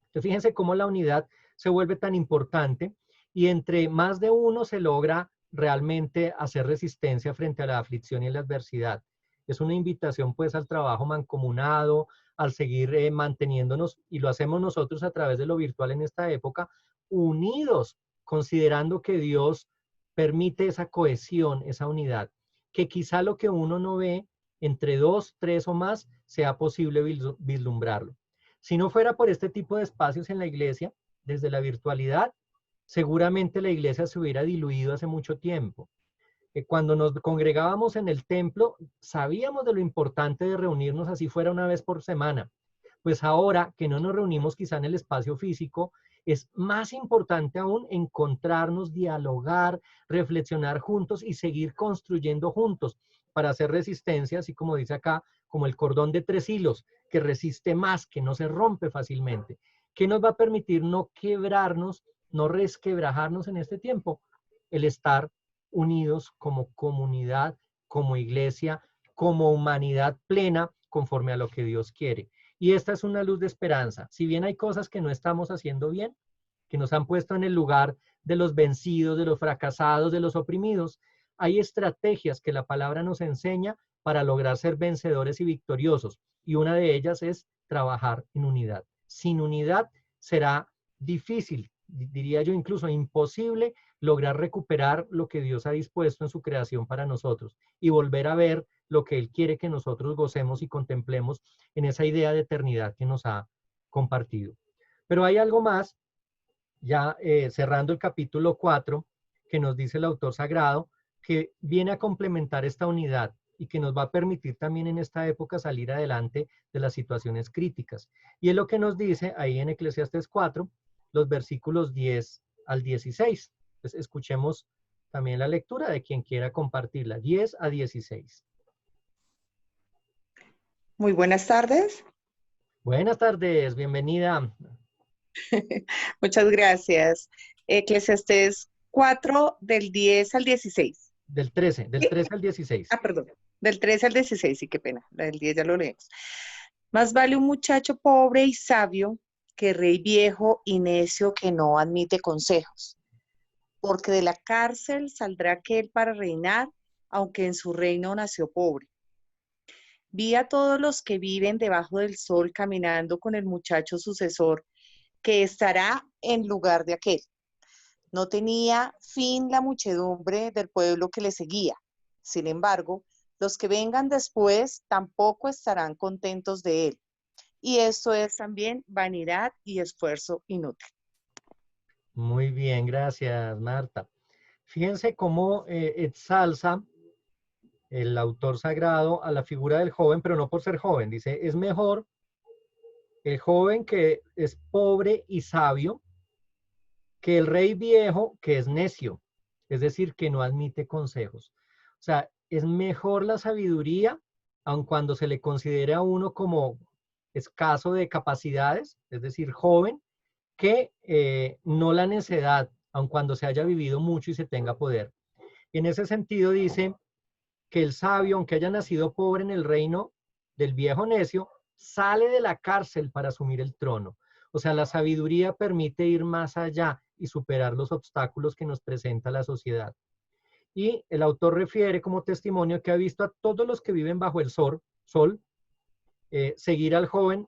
Entonces, fíjense cómo la unidad se vuelve tan importante y entre más de uno se logra realmente hacer resistencia frente a la aflicción y la adversidad. Es una invitación pues al trabajo mancomunado, al seguir manteniéndonos, y lo hacemos nosotros a través de lo virtual en esta época, unidos, considerando que Dios permite esa cohesión, esa unidad, que quizá lo que uno no ve entre dos, tres o más, sea posible vislumbrarlo. Si no fuera por este tipo de espacios en la iglesia, desde la virtualidad, seguramente la iglesia se hubiera diluido hace mucho tiempo. Cuando nos congregábamos en el templo, sabíamos de lo importante de reunirnos así fuera una vez por semana. Pues ahora que no nos reunimos quizá en el espacio físico, es más importante aún encontrarnos, dialogar, reflexionar juntos y seguir construyendo juntos para hacer resistencia, así como dice acá, como el cordón de 3 hilos, que resiste más, que no se rompe fácilmente, que nos va a permitir no quebrarnos, no resquebrajarnos en este tiempo, el estar unidos como comunidad, como iglesia, como humanidad plena, conforme a lo que Dios quiere. Y esta es una luz de esperanza. Si bien hay cosas que no estamos haciendo bien, que nos han puesto en el lugar de los vencidos, de los fracasados, de los oprimidos, hay estrategias que la palabra nos enseña para lograr ser vencedores y victoriosos. Y una de ellas es trabajar en unidad. Sin unidad será difícil, diría yo incluso imposible, lograr recuperar lo que Dios ha dispuesto en su creación para nosotros y volver a ver lo que Él quiere que nosotros gocemos y contemplemos en esa idea de eternidad que nos ha compartido. Pero hay algo más, ya cerrando el capítulo 4, que nos dice el autor sagrado, que viene a complementar esta unidad y que nos va a permitir también en esta época salir adelante de las situaciones críticas. Y es lo que nos dice ahí en Eclesiastés 4, los versículos 10 al 16. Entonces, escuchemos también la lectura de quien quiera compartirla, 10 a 16. Muy buenas tardes. Buenas tardes, bienvenida. Muchas gracias. Eclesiastés 4, del 10 al 16. Del 13 al 16. Perdón, del 13 al 16, sí, qué pena, del 10 ya lo leemos. Más vale un muchacho pobre y sabio que rey viejo y necio que no admite consejos, porque de la cárcel saldrá aquel para reinar, aunque en su reino nació pobre. Vi a todos los que viven debajo del sol caminando con el muchacho sucesor, que estará en lugar de aquel. No tenía fin la muchedumbre del pueblo que le seguía. Sin embargo, los que vengan después tampoco estarán contentos de él. Y esto es también vanidad y esfuerzo inútil. Muy bien, gracias, Marta. Fíjense cómo exalza el autor sagrado a la figura del joven, pero no por ser joven. Dice, es mejor el joven que es pobre y sabio que el rey viejo que es necio, es decir, que no admite consejos. O sea, es mejor la sabiduría, aun cuando se le considere a uno como escaso de capacidades, es decir, joven, que no la necedad, aun cuando se haya vivido mucho y se tenga poder. Y en ese sentido dice que el sabio, aunque haya nacido pobre en el reino del viejo necio, sale de la cárcel para asumir el trono. O sea, la sabiduría permite ir más allá y superar los obstáculos que nos presenta la sociedad. Y el autor refiere como testimonio que ha visto a todos los que viven bajo el sol seguir al joven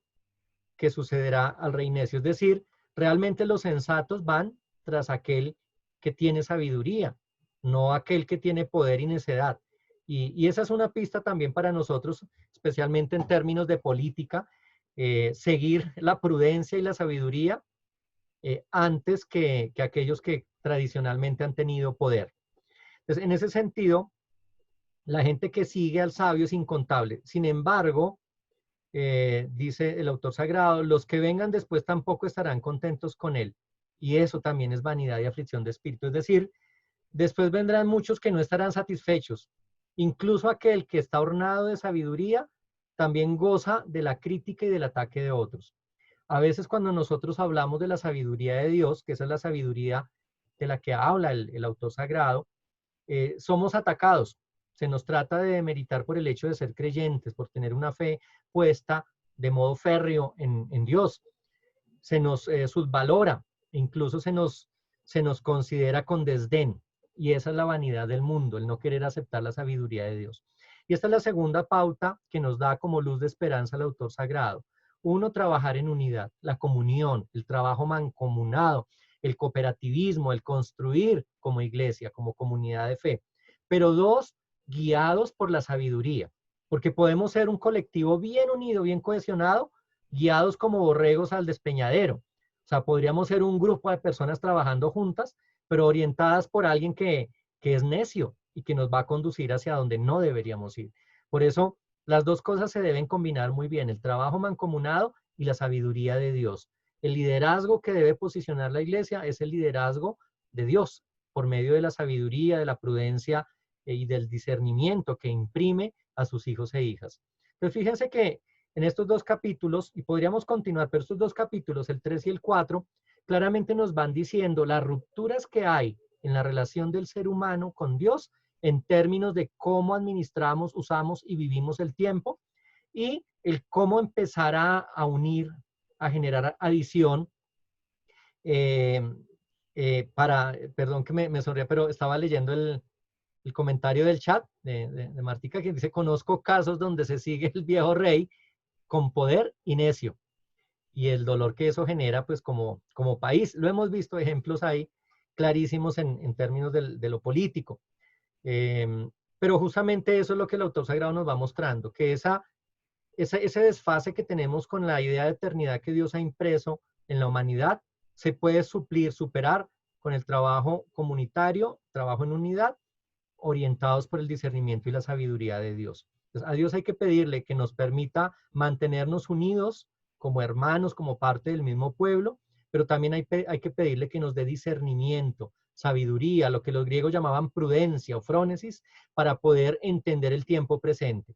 que sucederá al rey necio. Es decir, realmente los sensatos van tras aquel que tiene sabiduría, no aquel que tiene poder y necedad. Y esa es una pista también para nosotros, especialmente en términos de política, seguir la prudencia y la sabiduría antes que aquellos que tradicionalmente han tenido poder. Entonces, en ese sentido, la gente que sigue al sabio es incontable. Sin embargo, dice el autor sagrado, los que vengan después tampoco estarán contentos con él. Y eso también es vanidad y aflicción de espíritu. Es decir, después vendrán muchos que no estarán satisfechos. Incluso aquel que está ornado de sabiduría también goza de la crítica y del ataque de otros. A veces cuando nosotros hablamos de la sabiduría de Dios, que esa es la sabiduría de la que habla el autor sagrado, somos atacados. Se nos trata de demeritar por el hecho de ser creyentes, por tener una fe puesta de modo férreo en Dios. Se nos subvalora, incluso se nos considera con desdén. Y esa es la vanidad del mundo, el no querer aceptar la sabiduría de Dios. Y esta es la segunda pauta que nos da como luz de esperanza el autor sagrado. Uno, trabajar en unidad, la comunión, el trabajo mancomunado, el cooperativismo, el construir como iglesia, como comunidad de fe. Pero dos, guiados por la sabiduría, porque podemos ser un colectivo bien unido, bien cohesionado, guiados como borregos al despeñadero. O sea, podríamos ser un grupo de personas trabajando juntas, pero orientadas por alguien que es necio y que nos va a conducir hacia donde no deberíamos ir. Por eso, las dos cosas se deben combinar muy bien, el trabajo mancomunado y la sabiduría de Dios. El liderazgo que debe posicionar la iglesia es el liderazgo de Dios, por medio de la sabiduría, de la prudencia y del discernimiento que imprime a sus hijos e hijas. Entonces, fíjense que en estos dos capítulos, y podríamos continuar, pero estos dos capítulos, el 3 y el 4, claramente nos van diciendo las rupturas que hay en la relación del ser humano con Dios en términos de cómo administramos, usamos y vivimos el tiempo y el cómo empezar a unir, a generar adición perdón que me sonría, pero estaba leyendo el comentario del chat de Martica que dice, conozco casos donde se sigue el viejo rey con poder y necio y el dolor que eso genera pues como país. Lo hemos visto ejemplos ahí clarísimos en términos de lo político. Pero justamente eso es lo que el autor sagrado nos va mostrando, que ese desfase que tenemos con la idea de eternidad que Dios ha impreso en la humanidad se puede superar con el trabajo comunitario, trabajo en unidad, orientados por el discernimiento y la sabiduría de Dios. Entonces, a Dios hay que pedirle que nos permita mantenernos unidos como hermanos, como parte del mismo pueblo, pero también hay que pedirle que nos dé discernimiento, sabiduría, lo que los griegos llamaban prudencia o frónesis, para poder entender el tiempo presente.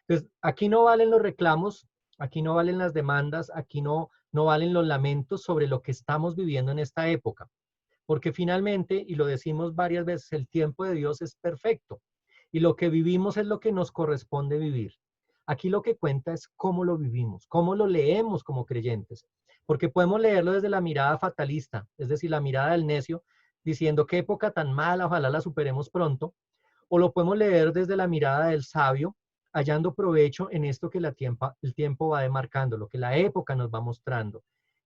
Entonces, aquí no valen los reclamos, aquí no valen las demandas, aquí no valen los lamentos sobre lo que estamos viviendo en esta época. Porque finalmente, y lo decimos varias veces, el tiempo de Dios es perfecto. Y lo que vivimos es lo que nos corresponde vivir. Aquí lo que cuenta es cómo lo vivimos, cómo lo leemos como creyentes. Porque podemos leerlo desde la mirada fatalista, es decir, la mirada del necio, diciendo qué época tan mala, ojalá la superemos pronto. O lo podemos leer desde la mirada del sabio, hallando provecho en esto que el tiempo va demarcando, lo que la época nos va mostrando.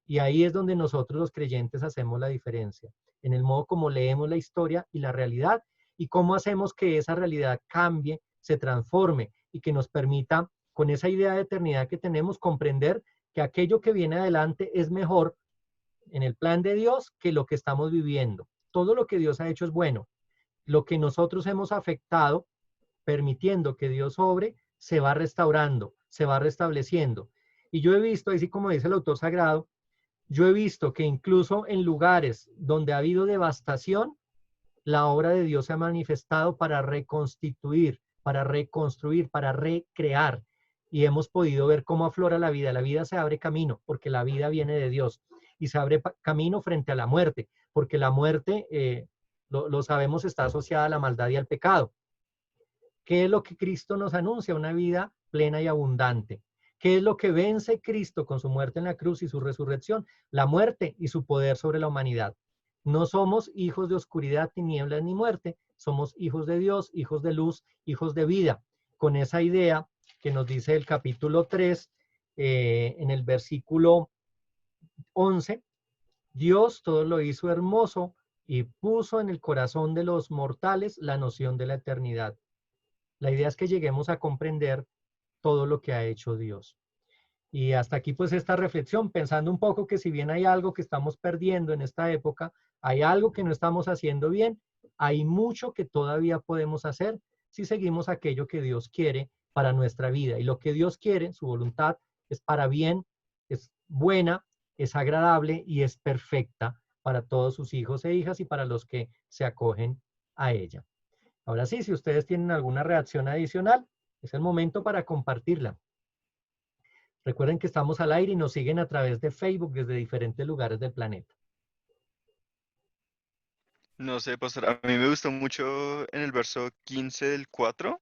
Y ahí es donde nosotros los creyentes hacemos la diferencia, en el modo como leemos la historia y la realidad, y cómo hacemos que esa realidad cambie, se transforme, y que nos permita, con esa idea de eternidad que tenemos, comprender que aquello que viene adelante es mejor en el plan de Dios que lo que estamos viviendo. Todo lo que Dios ha hecho es bueno. Lo que nosotros hemos afectado, permitiendo que Dios obre, se va restaurando, se va restableciendo. Y yo he visto, así como dice el autor sagrado, yo he visto que incluso en lugares donde ha habido devastación, la obra de Dios se ha manifestado para reconstituir, para reconstruir, para recrear. Y hemos podido ver cómo aflora la vida. La vida se abre camino porque la vida viene de Dios. Y se abre camino frente a la muerte, porque la muerte, lo sabemos, está asociada a la maldad y al pecado. ¿Qué es lo que Cristo nos anuncia? Una vida plena y abundante. ¿Qué es lo que vence Cristo con su muerte en la cruz y su resurrección? La muerte y su poder sobre la humanidad. No somos hijos de oscuridad, tinieblas ni muerte, somos hijos de Dios, hijos de luz, hijos de vida. Con esa idea que nos dice el capítulo 3, en el versículo 11, Dios todo lo hizo hermoso y puso en el corazón de los mortales la noción de la eternidad. La idea es que lleguemos a comprender todo lo que ha hecho Dios. Y hasta aquí pues esta reflexión, pensando un poco que si bien hay algo que estamos perdiendo en esta época, hay algo que no estamos haciendo bien, hay mucho que todavía podemos hacer si seguimos aquello que Dios quiere para nuestra vida. Y lo que Dios quiere, su voluntad, es para bien, es buena, es agradable y es perfecta para todos sus hijos e hijas y para los que se acogen a ella. Ahora sí, si ustedes tienen alguna reacción adicional, es el momento para compartirla. Recuerden que estamos al aire y nos siguen a través de Facebook desde diferentes lugares del planeta. No sé, pastor, a mí me gustó mucho en el verso 15 del 4,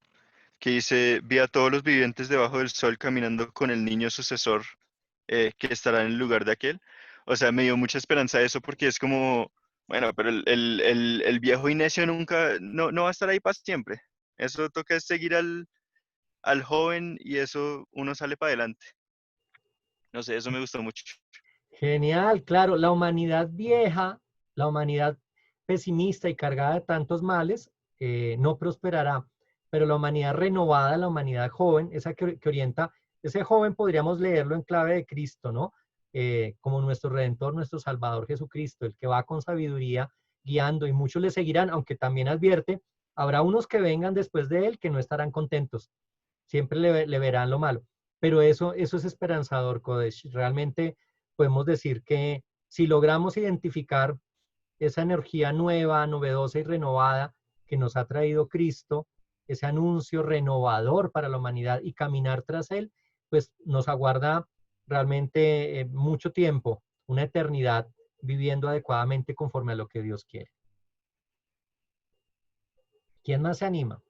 que dice, vi a todos los vivientes debajo del sol caminando con el niño sucesor que estará en el lugar de aquel. O sea, me dio mucha esperanza eso porque es como, bueno, pero el viejo y necio nunca, no va a estar ahí para siempre. Eso toca es seguir al joven y eso uno sale para adelante. No sé, eso me gustó mucho. Genial, claro, la humanidad vieja, la humanidad pesimista y cargada de tantos males, no prosperará, pero la humanidad renovada, la humanidad joven, esa que orienta ese joven podríamos leerlo en clave de Cristo, ¿no? Como nuestro Redentor, nuestro Salvador Jesucristo, el que va con sabiduría guiando, y muchos le seguirán, aunque también advierte, habrá unos que vengan después de él que no estarán contentos, siempre le verán lo malo. Pero eso es esperanzador, Kodesh. Realmente podemos decir que si logramos identificar esa energía nueva, novedosa y renovada que nos ha traído Cristo, ese anuncio renovador para la humanidad y caminar tras él, pues nos aguarda realmente mucho tiempo, una eternidad viviendo adecuadamente conforme a lo que Dios quiere. ¿Quién más se anima?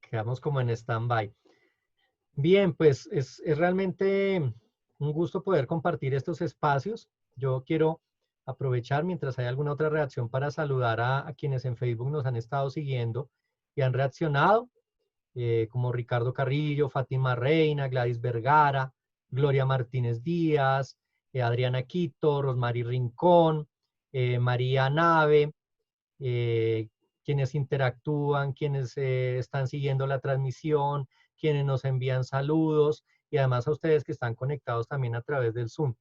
Quedamos como en stand-by. Bien, pues es realmente un gusto poder compartir estos espacios. Yo quiero aprovechar mientras hay alguna otra reacción para saludar a quienes en Facebook nos han estado siguiendo y han reaccionado, como Ricardo Carrillo, Fátima Reina, Gladys Vergara, Gloria Martínez Díaz, Adriana Quito, Rosmary Rincón, María Nave, quienes interactúan, quienes están siguiendo la transmisión, quienes nos envían saludos, y además a ustedes que están conectados también a través del Zoom.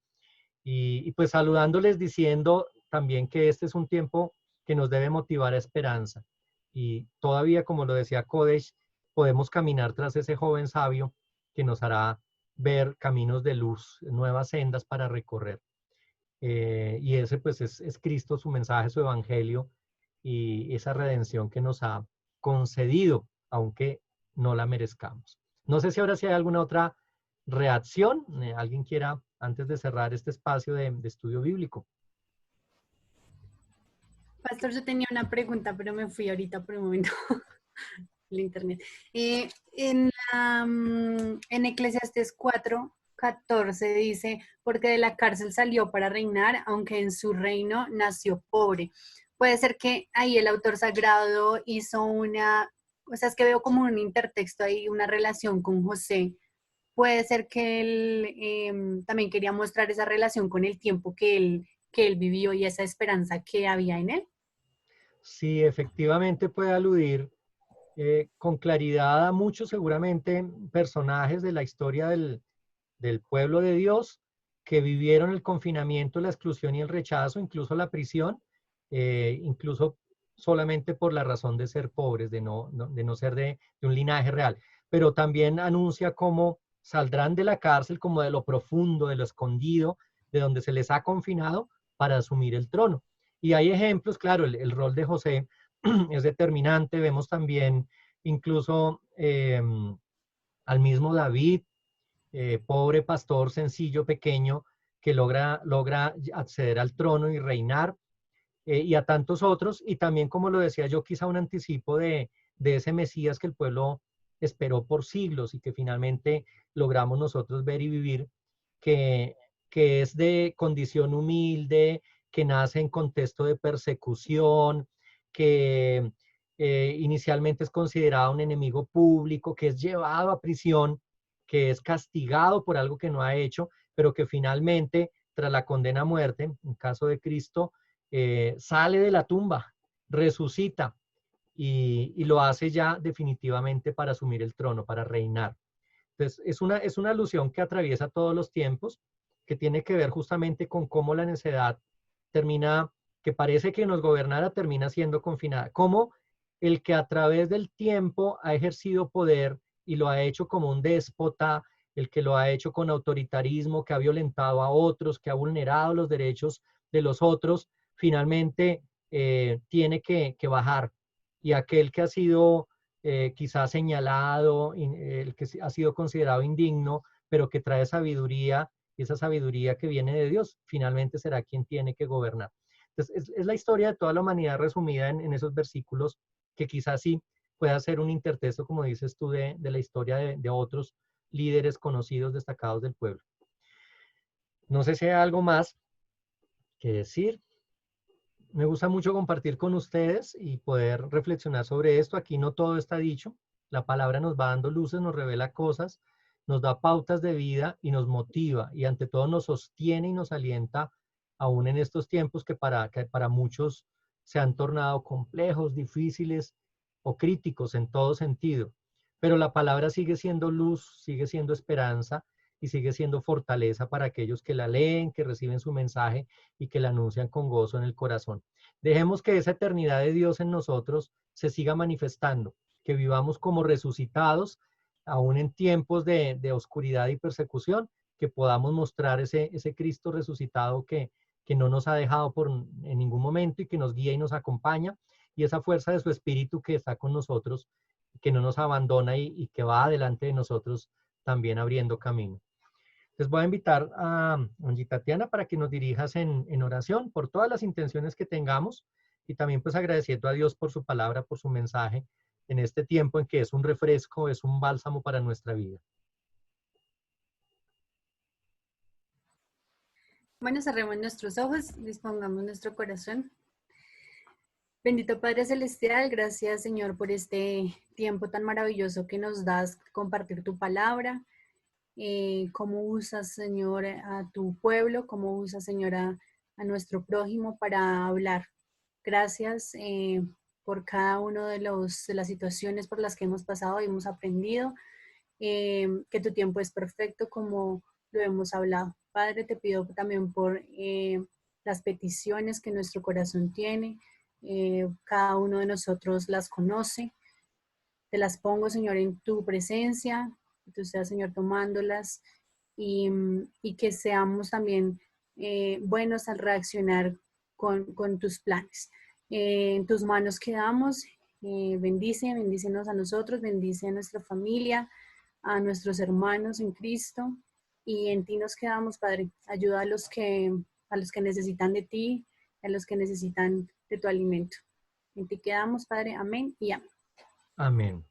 Y pues saludándoles, diciendo también que este es un tiempo que nos debe motivar a esperanza. Y todavía, como lo decía Kodesh, podemos caminar tras ese joven sabio que nos hará ver caminos de luz, nuevas sendas para recorrer. Y ese pues es Cristo, su mensaje, su evangelio, y esa redención que nos ha concedido, aunque no la merezcamos. No sé si ahora sí hay alguna otra reacción, alguien quiera, antes de cerrar este espacio de estudio bíblico. Pastor, yo tenía una pregunta, pero me fui ahorita por un momento el internet. En Eclesiastés 4:14 dice, porque de la cárcel salió para reinar, aunque en su reino nació pobre. Puede ser que ahí el autor sagrado hizo o sea, es que veo como un intertexto ahí, una relación con José. Puede ser que él también quería mostrar esa relación con el tiempo que él vivió y esa esperanza que había en él. Sí, efectivamente puede aludir con claridad a muchos seguramente personajes de la historia del pueblo de Dios que vivieron el confinamiento, la exclusión y el rechazo, incluso la prisión, incluso solamente por la razón de ser pobres, de no ser de un linaje real. Pero también anuncia cómo saldrán de la cárcel, como de lo profundo, de lo escondido, de donde se les ha confinado para asumir el trono. Y hay ejemplos, claro, el rol de José es determinante. Vemos también incluso al mismo David, pobre pastor sencillo, pequeño, que logra acceder al trono y reinar, y a tantos otros, y también, como lo decía yo, quizá un anticipo de ese Mesías que el pueblo esperó por siglos y que finalmente logramos nosotros ver y vivir, que, que es de condición humilde, que nace en contexto de persecución, que inicialmente es considerado un enemigo público, que es llevado a prisión, que es castigado por algo que no ha hecho, pero que finalmente, tras la condena a muerte, en caso de Cristo, sale de la tumba, resucita y lo hace ya definitivamente para asumir el trono, para reinar. Entonces, es una alusión que atraviesa todos los tiempos, que tiene que ver justamente con cómo la necedad termina, que parece que nos gobernara, termina siendo confinada. Cómo el que a través del tiempo ha ejercido poder y lo ha hecho como un déspota, el que lo ha hecho con autoritarismo, que ha violentado a otros, que ha vulnerado los derechos de los otros, finalmente tiene que bajar. Y aquel que ha sido quizás señalado, el que ha sido considerado indigno, pero que trae sabiduría, y esa sabiduría que viene de Dios, finalmente será quien tiene que gobernar. Entonces, es la historia de toda la humanidad resumida en esos versículos, que quizás sí pueda ser un intertexto, como dices tú, de la historia de otros líderes conocidos, destacados del pueblo. No sé si hay algo más que decir. Me gusta mucho compartir con ustedes y poder reflexionar sobre esto. Aquí no todo está dicho. La palabra nos va dando luces, nos revela cosas, nos da pautas de vida y nos motiva, y ante todo nos sostiene y nos alienta aún en estos tiempos que para muchos se han tornado complejos, difíciles o críticos en todo sentido. Pero la palabra sigue siendo luz, sigue siendo esperanza y sigue siendo fortaleza para aquellos que la leen, que reciben su mensaje y que la anuncian con gozo en el corazón. Dejemos que esa eternidad de Dios en nosotros se siga manifestando, que vivamos como resucitados, aún en tiempos de oscuridad y persecución, que podamos mostrar ese Cristo resucitado que no nos ha dejado en ningún momento y que nos guía y nos acompaña, y esa fuerza de su Espíritu que está con nosotros, que no nos abandona y que va adelante de nosotros también abriendo camino. Les voy a invitar a Angie Tatiana para que nos dirijas en oración por todas las intenciones que tengamos y también pues agradeciendo a Dios por su palabra, por su mensaje en este tiempo en que es un refresco, es un bálsamo para nuestra vida. Bueno, cerremos nuestros ojos, dispongamos nuestro corazón. Bendito Padre Celestial, gracias Señor por este tiempo tan maravilloso que nos das compartir tu palabra. Cómo usas, Señor, a tu pueblo, cómo usas, Señor, a nuestro prójimo para hablar. Gracias por cada una de las situaciones por las que hemos pasado y hemos aprendido, que tu tiempo es perfecto como lo hemos hablado. Padre, te pido también por las peticiones que nuestro corazón tiene. Cada uno de nosotros las conoce. Te las pongo, Señor, en tu presencia, que tú seas, Señor, tomándolas y que seamos también buenos al reaccionar con tus planes. En tus manos quedamos. Bendícenos a nosotros, bendice a nuestra familia, a nuestros hermanos en Cristo, y en ti nos quedamos, Padre. Ayuda a los que necesitan de ti, a los que necesitan de tu alimento. En ti quedamos, Padre. Amén y amén. Amén.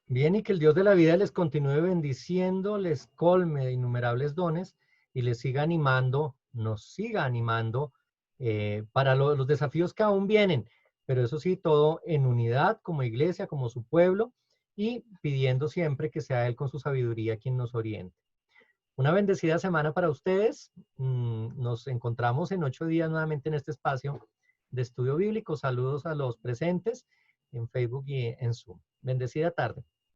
Bien, y que el Dios de la vida les continúe bendiciendo, les colme de innumerables dones y les siga animando, nos siga animando para los desafíos que aún vienen, pero eso sí, todo en unidad como iglesia, como su pueblo, y pidiendo siempre que sea Él con su sabiduría quien nos oriente. Una bendecida semana para ustedes. Nos encontramos en 8 días nuevamente en este espacio de estudio bíblico. Saludos a los presentes en Facebook y en Zoom. Bendecida tarde.